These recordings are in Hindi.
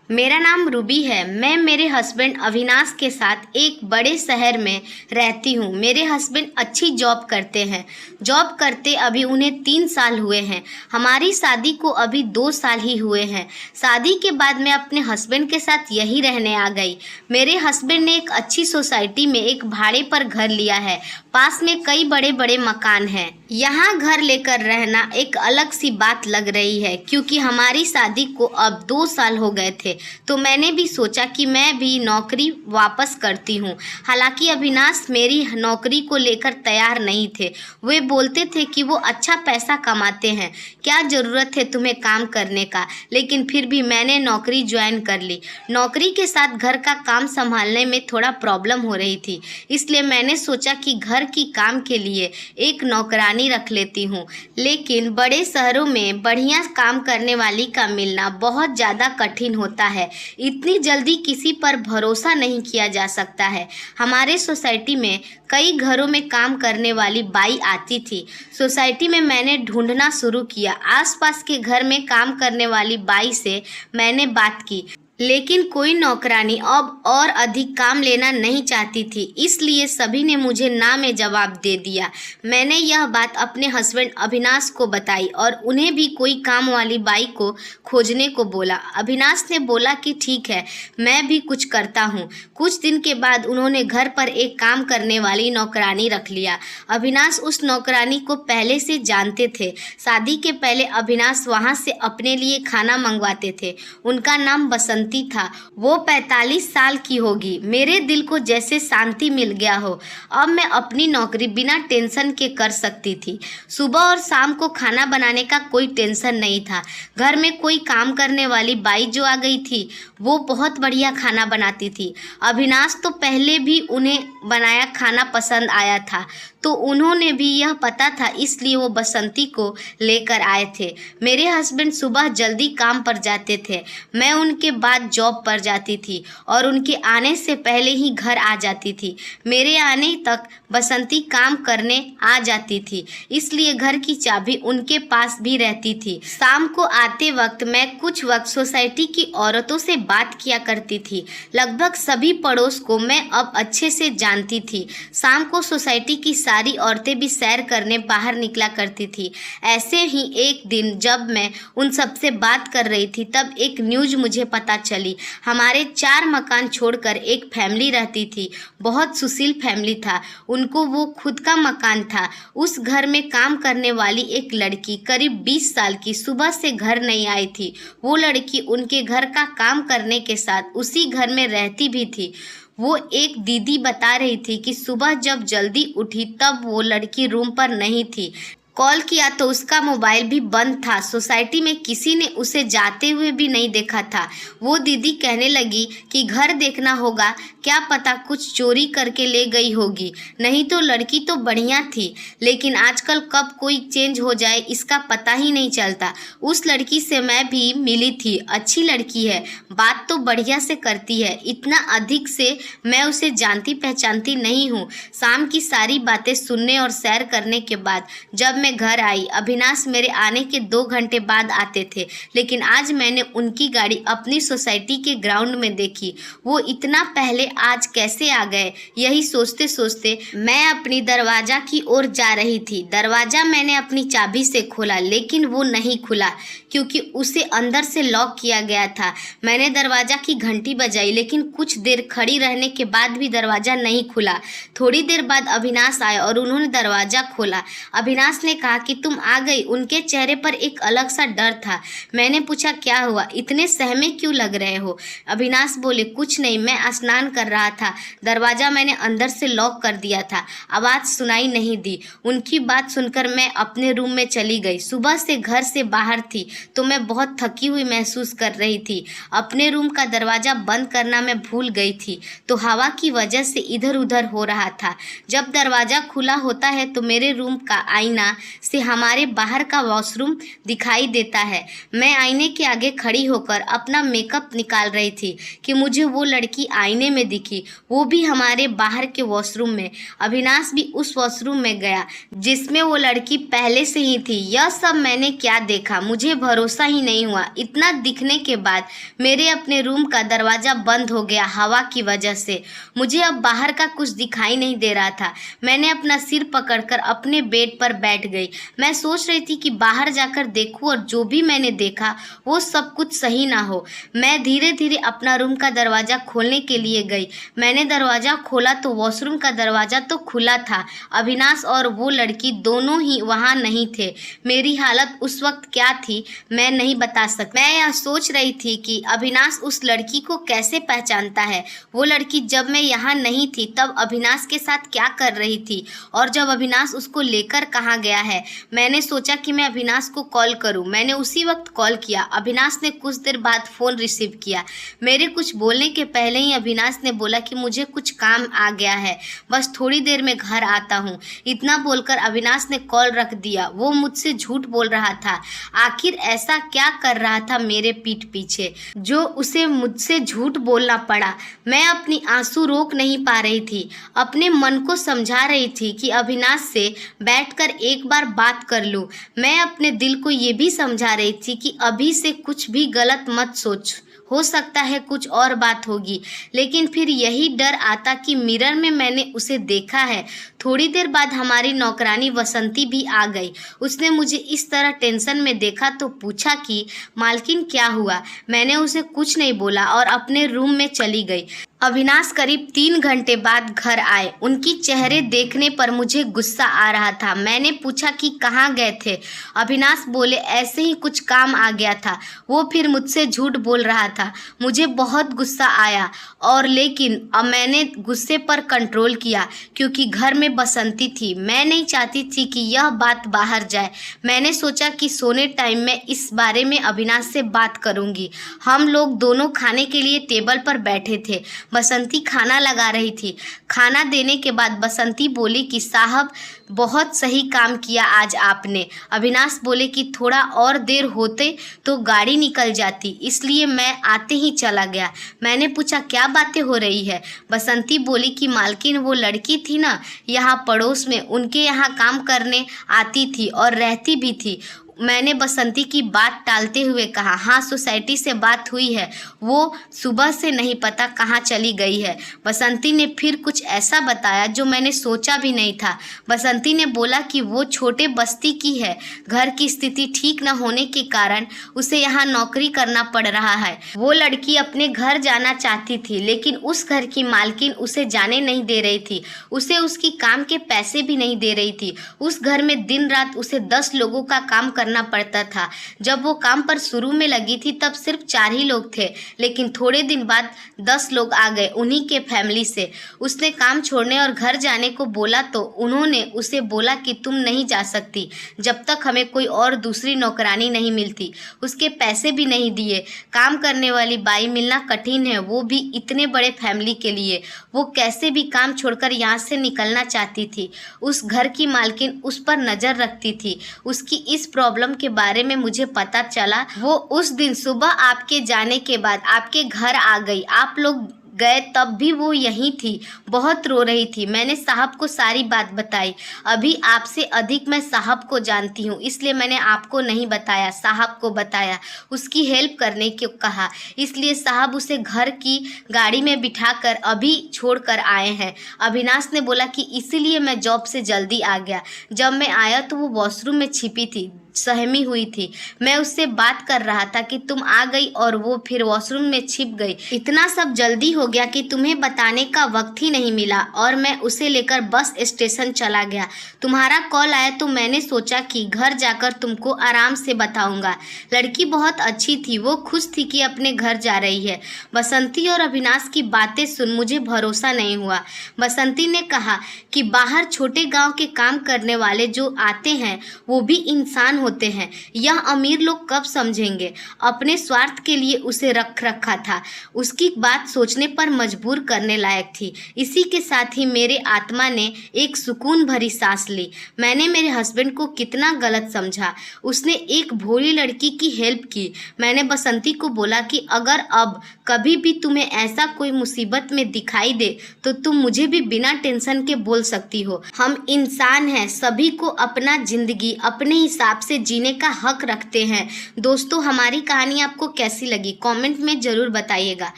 मेरा नाम रूबी है। मैं मेरे हस्बैंड अविनाश के साथ एक बड़े शहर में रहती हूँ। मेरे हस्बैंड अच्छी जॉब करते हैं। जॉब करते अभी उन्हें 3 साल हुए हैं। हमारी शादी को अभी 2 साल ही हुए हैं। शादी के बाद मैं अपने हस्बैंड के साथ यहीं रहने आ गई। मेरे हस्बैंड ने एक अच्छी सोसाइटी में एक भाड़े पर घर लिया है। पास में कई बड़े बड़े मकान हैं। यहाँ घर लेकर रहना एक अलग सी बात लग रही है, क्योंकि हमारी शादी को अब 2 साल हो गए थे। तो मैंने भी सोचा कि मैं भी नौकरी वापस करती हूँ। हालांकि अविनाश मेरी नौकरी को लेकर तैयार नहीं थे। वे बोलते थे कि वो अच्छा पैसा कमाते हैं, क्या ज़रूरत है तुम्हें काम करने का। लेकिन फिर भी मैंने नौकरी ज्वाइन कर ली। नौकरी के साथ घर का काम संभालने में थोड़ा प्रॉब्लम हो रही थी, इसलिए मैंने सोचा कि घर की काम के लिए एक नौकरानी रख लेती हूँ। लेकिन बड़े शहरों में बढ़िया काम करने वाली का मिलना बहुत ज़्यादा कठिन होता है। इतनी जल्दी किसी पर भरोसा नहीं किया जा सकता है। हमारे सोसाइटी में कई घरों में काम करने वाली बाई आती थी। सोसाइटी में मैंने ढूंढना शुरू किया। आसपास के घर में काम करने वाली बाई से मैंने बात की, लेकिन कोई नौकरानी अब और अधिक काम लेना नहीं चाहती थी, इसलिए सभी ने मुझे ना में जवाब दे दिया। मैंने यह बात अपने हस्बैंड अविनाश को बताई और उन्हें भी कोई काम वाली बाई को खोजने को बोला। अविनाश ने बोला कि ठीक है, मैं भी कुछ करता हूँ। कुछ दिन के बाद उन्होंने घर पर एक काम करने वाली नौकरानी रख लिया। अविनाश उस नौकरानी को पहले से जानते थे। शादी के पहले अविनाश वहाँ से अपने लिए खाना मंगवाते थे। उनका नाम बसंती था। वो 45 साल की होगी। मेरे दिल को जैसे शांति मिल गया हो। अब मैं अपनी नौकरी बिना टेंशन के कर सकती थी। सुबह और शाम को खाना बनाने का कोई टेंशन नहीं था। घर में कोई काम करने वाली बाई जो आ गई थी, वो बहुत बढ़िया खाना बनाती थी। अविनाश तो पहले भी उन्हें बनाया खाना पसंद आया था, तो उन्होंने भी यह पता था, इसलिए वो बसंती को लेकर आए थे। मेरे हस्बैंड सुबह जल्दी काम पर जाते थे। मैं उनके बाद जॉब पर जाती थी और उनके आने से पहले ही घर आ जाती थी। मेरे आने तक बसंती काम करने आ जाती थी, इसलिए घर की चाबी उनके पास भी रहती थी। शाम को आते वक्त मैं कुछ वक्त सोसाइटी की औरतों से बात किया करती थी। लगभग सभी पड़ोस को मैं अब अच्छे से जानती थी। शाम को सोसाइटी की सारी औरतें भी सैर करने बाहर निकला करती थी। ऐसे ही एक दिन जब मैं उन सबसे बात कर रही थी, तब एक न्यूज़ मुझे पता चली। हमारे 4 मकान छोड़कर एक फैमिली रहती थी। बहुत सुशील फैमिली था। उनको वो खुद का मकान था। उस घर में काम करने वाली एक लड़की करीब 20 साल की सुबह से घर नहीं आई थी। वो लड़की उनके घर का काम करने के साथ उसी घर में रहती भी थी। वो एक दीदी बता रही थी कि सुबह जब जल्दी उठी तब वो लड़की रूम पर नहीं थी। कॉल किया तो उसका मोबाइल भी बंद था। सोसाइटी में किसी ने उसे जाते हुए भी नहीं देखा था। वो दीदी कहने लगी कि घर देखना होगा, क्या पता कुछ चोरी करके ले गई होगी। नहीं तो लड़की तो बढ़िया थी, लेकिन आजकल कब कोई चेंज हो जाए इसका पता ही नहीं चलता। उस लड़की से मैं भी मिली थी। अच्छी लड़की है, बात तो बढ़िया से करती है। इतना अधिक से मैं उसे जानती पहचानती नहीं हूँ। शाम की सारी बातें सुनने और सैर करने के बाद जब मैं घर आई, अविनाश मेरे आने के 2 घंटे बाद आते थे, लेकिन आज मैंने उनकी गाड़ी अपनी सोसाइटी के ग्राउंड में देखी। वो इतना पहले आज कैसे आ गए, यही सोचते सोचते मैं अपनी दरवाजा की ओर जा रही थी। दरवाजा मैंने अपनी चाबी से खोला, लेकिन वो नहीं खुला, क्योंकि उसे अंदर से लॉक किया गया था। मैंने दरवाजा की घंटी बजाई, लेकिन कुछ देर खड़ी रहने के बाद भी दरवाजा नहीं खुला। थोड़ी देर बाद अविनाश आए और उन्होंने दरवाजा खोला। अविनाश ने कहा कि तुम आ गई। उनके चेहरे पर एक अलग सा डर था। मैंने पूछा क्या हुआ, इतने सहमे क्यों लग रहे हो। अविनाश बोले कुछ नहीं, मैं स्नान कर रहा था। दरवाजा मैंने अंदर से लॉक कर दिया था, आवाज़ सुनाई नहीं दी। उनकी बात सुनकर मैं अपने रूम में चली गई। सुबह से घर से बाहर थी तो मैं बहुत थकी हुई महसूस कर रही थी। अपने रूम का दरवाजा बंद करना मैं भूल गई थी, तो हवा की वजह से इधर उधर हो रहा था। जब दरवाजा खुला होता है तो मेरे रूम का आईना से हमारे बाहर का वॉशरूम दिखाई देता है। मैं आईने के आगे खड़ी होकर अपना मेकअप निकाल रही थी कि मुझे वो लड़की आईने में दिखी, वो भी हमारे बाहर के वॉशरूम में। अविनाश भी उस वॉशरूम में गया जिसमें वो लड़की पहले से ही थी। यह सब मैंने क्या देखा, मुझे भरोसा ही नहीं हुआ। इतना दिखने के बाद मेरे अपने रूम का दरवाज़ा बंद हो गया हवा की वजह से। मुझे अब बाहर का कुछ दिखाई नहीं दे रहा था। मैंने अपना सिर पकड़कर अपने बेड पर बैठ गई। मैं सोच रही थी कि बाहर जाकर देखूं और जो भी मैंने देखा वो सब कुछ सही ना हो। मैं धीरे धीरे अपना रूम का दरवाज़ा खोलने के लिए गई। मैंने दरवाज़ा खोला तो वॉशरूम का दरवाज़ा तो खुला था। अविनाश और वो लड़की दोनों ही वहाँ नहीं थे। मेरी हालत उस वक्त क्या थी मैं नहीं बता सकती। मैं यह सोच रही थी कि अविनाश उस लड़की को कैसे पहचानता है। वो लड़की जब मैं यहाँ नहीं थी तब अविनाश के साथ क्या कर रही थी और जब अविनाश उसको लेकर कहाँ गया है। मैंने सोचा कि मैं अविनाश को कॉल करूँ। मैंने उसी वक्त कॉल किया। अविनाश ने कुछ देर बाद फ़ोन रिसीव किया। मेरे कुछ बोलने के पहले ही अविनाश ने बोला कि मुझे कुछ काम आ गया है, बस थोड़ी देर में घर आता हूँ। इतना बोलकर अविनाश ने कॉल रख दिया। वो मुझसे झूठ बोल रहा था। आखिर ऐसा क्या कर रहा था मेरे पीठ पीछे जो उसे मुझसे झूठ बोलना पड़ा। मैं अपनी आंसू रोक नहीं पा रही थी। अपने मन को समझा रही थी कि अविनाश से बैठकर एक बार बात कर लूँ। मैं अपने दिल को ये भी समझा रही थी कि अभी से कुछ भी गलत मत सोच, हो सकता है कुछ और बात होगी। लेकिन फिर यही डर आता कि मिरर में मैंने उसे देखा है। थोड़ी देर बाद हमारी नौकरानी वसंती भी आ गई। उसने मुझे इस तरह टेंशन में देखा तो पूछा कि मालकिन क्या हुआ। मैंने उसे कुछ नहीं बोला और अपने रूम में चली गई। अविनाश करीब 3 घंटे बाद घर आए। उनकी चेहरे देखने पर मुझे गुस्सा आ रहा था। मैंने पूछा कि कहाँ गए थे। अविनाश बोले ऐसे ही कुछ काम आ गया था। वो फिर मुझसे झूठ बोल रहा था। मुझे बहुत गुस्सा आया और लेकिन अब मैंने गुस्से पर कंट्रोल किया क्योंकि घर में बसंती थी। मैं नहीं चाहती थी कि यह बात बाहर जाए। मैंने सोचा कि सोने टाइम में इस बारे में अविनाश से बात करूँगी। हम लोग दोनों खाने के लिए टेबल पर बैठे थे। बसंती खाना लगा रही थी। खाना देने के बाद बसंती बोली कि साहब बहुत सही काम किया आज आपने। अविनाश बोले कि थोड़ा और देर होते तो गाड़ी निकल जाती, इसलिए मैं आते ही चला गया। मैंने पूछा क्या बातें हो रही है। बसंती बोली कि मालकिन वो लड़की थी ना यहाँ पड़ोस में, उनके यहाँ काम करने आती थी और रहती भी थी। मैंने बसंती की बात टालते हुए कहा हाँ सोसाइटी से बात हुई है, वो सुबह से नहीं पता कहाँ चली गई है। बसंती ने फिर कुछ ऐसा बताया जो मैंने सोचा भी नहीं था। बसंती ने बोला कि वो छोटे बस्ती की है, घर की स्थिति ठीक न होने के कारण उसे यहाँ नौकरी करना पड़ रहा है। वो लड़की अपने घर जाना चाहती थी लेकिन उस घर की मालकिन उसे जाने नहीं दे रही थी। उसे उसकी काम के पैसे भी नहीं दे रही थी। उस घर में दिन रात उसे 10 लोगों का काम करना पड़ता था। जब वो काम पर शुरू में लगी थी तब सिर्फ 4 ही लोग थे, लेकिन थोड़े दिन बाद 10 लोग आ गए उन्हीं के फैमिली से। उसने काम छोड़ने और घर जाने को बोला तो उन्होंने उसे बोला कि तुम नहीं जा सकती जब तक हमें कोई और दूसरी नौकरानी नहीं मिलती। उसके पैसे भी नहीं दिए। काम करने वाली बाई मिलना कठिन है, वो भी इतने बड़े फैमिली के लिए। वो कैसे भी काम छोड़कर यहाँ से निकलना चाहती थी। उस घर की मालकिन उस पर नज़र रखती थी। उसकी इस प्रॉब्लम के बारे में मुझे पता चला। वो उस दिन सुबह आपके जाने के बाद आपके घर आ गई। आप लोग गए तब भी वो यहीं थी। बहुत रो रही थी। मैंने साहब को सारी बात बताई। अभी आपसे अधिक मैं साहब को जानती हूँ, इसलिए मैंने आपको नहीं बताया, साहब को बताया। उसकी हेल्प करने को कहा, इसलिए साहब उसे घर की गाड़ी में बिठाकर अभी छोड़ कर आए हैं। अविनाश ने बोला कि इसीलिए मैं जॉब से जल्दी आ गया। जब मैं आया तो वो वॉशरूम में छिपी थी, सहमी हुई थी। मैं उससे बात कर रहा था कि तुम आ गई और वो फिर वॉशरूम में छिप गई। इतना सब जल्दी हो गया कि तुम्हें बताने का वक्त ही नहीं मिला और मैं उसे लेकर बस स्टेशन चला गया। तुम्हारा कॉल आया तो मैंने सोचा कि घर जाकर तुमको आराम से बताऊंगा। लड़की बहुत अच्छी थी, वो खुश थी कि अपने घर जा रही है। बसंती और अविनाश की बातें सुन मुझे भरोसा नहीं हुआ। बसंती ने कहा कि बाहर छोटे गाँव के काम करने वाले जो आते हैं वो भी इंसान होते हैं। यह अमीर लोग कब समझेंगे। अपने स्वार्थ के लिए उसे रख रखा था। उसकी बात सोचने पर मजबूर करने लायक थी। इसी के साथ ही मेरे आत्मा ने एक सुकून भरी सांस ली। मैंने मेरे हस्बैंड को कितना गलत समझा। उसने एक भोली लड़की की हेल्प की। मैंने बसंती को बोला कि अगर अब कभी भी तुम्हें ऐसा कोई मुसीबत में दिखाई दे तो तुम मुझे भी बिना टेंशन के बोल सकती हो। हम इंसान हैं, सभी को अपना जिंदगी अपने हिसाब से से जीने का हक रखते हैं। दोस्तों, हमारी कहानी आपको कैसी लगी कमेंट में ज़रूर बताइएगा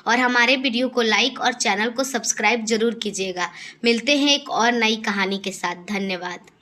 और हमारे वीडियो को लाइक और चैनल को सब्सक्राइब ज़रूर कीजिएगा। मिलते हैं एक और नई कहानी के साथ। धन्यवाद।